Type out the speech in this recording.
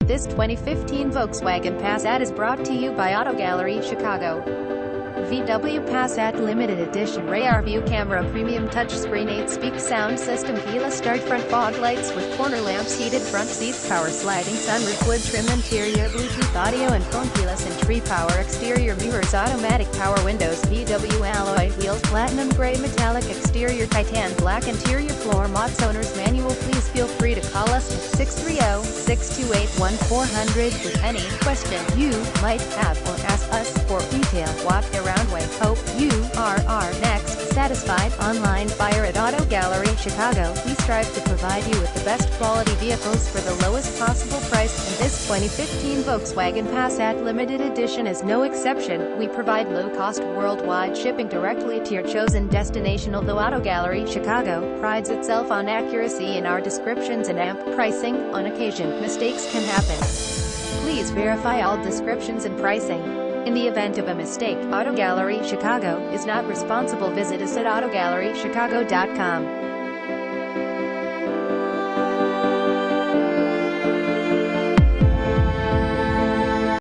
This 2015 Volkswagen Passat is brought to you by Auto Gallery Chicago. VW Passat Limited Edition Rear View Camera Premium Touchscreen 8-speak sound system Keyless start front fog lights with corner lamps heated front seats power sliding sunroof wood trim interior Bluetooth audio and phone keyless entry power exterior mirrors automatic power windows VW alloy wheels platinum gray metallic exterior titan black interior floor mats owner's manual. Please feel free to call us at 630-628-1400 with any question you might have or ask us for detailed walk around. Hope you are our next satisfied online buyer at Auto Gallery Chicago. We strive to provide you with the best quality vehicles for the lowest possible price, and this 2015 Volkswagen Passat Limited Edition is no exception. We provide low-cost worldwide shipping directly to your chosen destination. Although Auto Gallery Chicago prides itself on accuracy in our descriptions and amp pricing, on occasion, mistakes can happen. Please verify all descriptions and pricing. In the event of a mistake, Auto Gallery Chicago is not responsible. Visit us at autogallerychicago.com.